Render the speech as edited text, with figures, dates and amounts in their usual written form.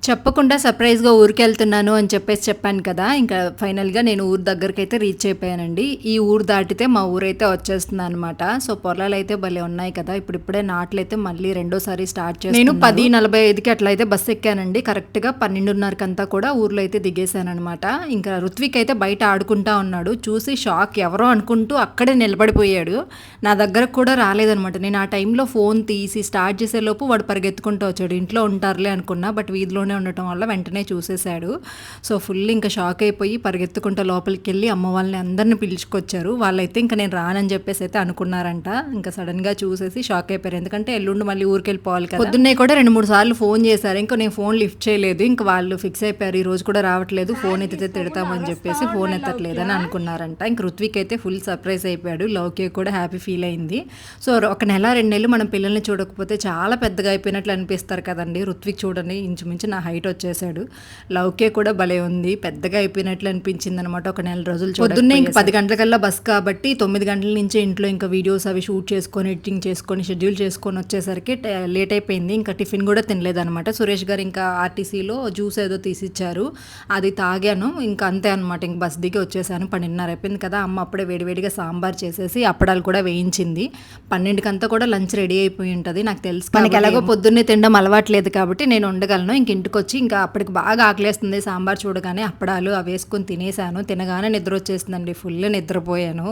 చెప్పకుండా సర్ప్రైజ్‌గా ఊరికెళ్తున్నాను అని చెప్పేసి చెప్పాను కదా! ఇంకా ఫైనల్‌గా నేను ఊరు దగ్గరికైతే రీచ్ అయిపోయానండి. ఈ ఊరు దాటితే మా ఊరైతే వచ్చేస్తుందనమాట. సో, పొలాలైతే భలే ఉన్నాయి కదా! ఇప్పుడిప్పుడే నాట్లయితే మళ్ళీ రెండోసారి స్టార్ట్ చేస్తున్నారు. నేను 10:45కి అట్లా అయితే బస్ ఎక్కానండి. కరెక్ట్‌గా 12:30కంతా కూడా ఊర్లో అయితే దిగేశాననమాట. ఇంకా రుత్విక్ అయితే బయట ఆడుకుంటా ఉన్నాడు. చూసి షాక్ ఎవరో అనుకుంటూ అక్కడే నిలబడిపోయాడు. నా దగ్గరకు కూడా రాలేదనమాట. నేను ఆ టైంలో ఫోన్ తీసి స్టార్ట్ చేసేలోపు వాడు పరిగెత్తుకుంటూ వచ్చాడు. ఇంట్లో ఉంటారులే అనుకున్నా. బట్ వీధిలోనే ఉండటం వల్ల వెంటనే చూసేశాడు. సో, ఫుల్ ఇంకా షాక్ అయిపోయి పరిగెత్తుకుంటూ లోపలికెళ్ళి అమ్మ వాళ్ళని అందరిని పిలుచుకొచ్చారు. వాళ్ళైతే ఇంక నేను రానని చెప్పేసి అయితే అనుకున్నారంట. ఇంకా సడన్‌గా చూసేసి షాక్ అయిపోయారు. ఎందుకంటే ఎల్లుండి మళ్ళీ ఊరికెళ్ళిపోవాలి కదా! పొద్దున్నే కూడా 2, 3 సార్లు ఫోన్ చేశారు. ఇంక నేను ఫోన్ లిఫ్ట్ చేయలేదు. ఇంక వాళ్ళు ఫిక్స్ అయిపోయారు. ఈ రోజు కూడా రావట్లేదు. ఫోన్ ఎత్తితే తిడతామని చెప్పేసి ఫోన్ ఎత్తట్లేదని అనుకున్నారంట. ఇంక రుత్విక్ అయితే ఫుల్ సర్ప్రైజ్ అయిపోయాడు. లౌక్య కూడా హ్యాపీ ఫీల్ అయింది. సో, ఒక నెల, 2 నెలలు మనం పిల్లల్ని చూడకపోతే చాలా పెద్దగా అయిపోయినట్లు అనిపిస్తారు కదండీ! రుత్విక్ చూడండి ఇంచుమించు నా హైట్ వచ్చేసాడు. లౌక్య కూడా భలే ఉంది. పెద్దగా అయిపోయినట్లు అనిపించిందనమాట ఒక నెల రోజులు పొద్దున్నే ఇంక 10 గంటలకల్లా బస్ కాబట్టి 9 గంటల నుంచి ఇంట్లో ఇంకా వీడియోస్ అవి షూట్ చేసుకొని, ఎడిటింగ్ చేసుకొని, షెడ్యూల్ చేసుకొని వచ్చేసరికి లేట్ అయిపోయింది. ఇంకా టిఫిన్ కూడా తినలేదనమాట. సురేష్ గారు ఇంకా ఆర్టీసీలో జ్యూస్ ఏదో తీసిచ్చారు. అది తాగాను. ఇంకా అంతే అనమాట. ఇంక బస్ దిగి వచ్చేసాను. 12:30 అయిపోయింది కదా! అమ్మ అప్పుడే వేడివేడిగా సాంబార్ చేసేసి అప్పడాలు కూడా వేయించింది. 12కంతా కూడా లంచ్ రెడీ అయిపోయి ఉంటది. నాకు తెలుసు మనకి ఎలాగో పొద్దున్నే తినడం అలవాట్లేదు కాబట్టి నేను ఉండగలను. ఇంక ఇంటికొచ్చి ఇంకా అప్పటికి బాగా ఆకలేస్తుంది. సాంబార్ చూడగానే అప్పడాలు అవి వేసుకొని తినేసాను. తినగానే నిద్ర వచ్చేసిందండి. ఫుల్ నిద్రపోయాను.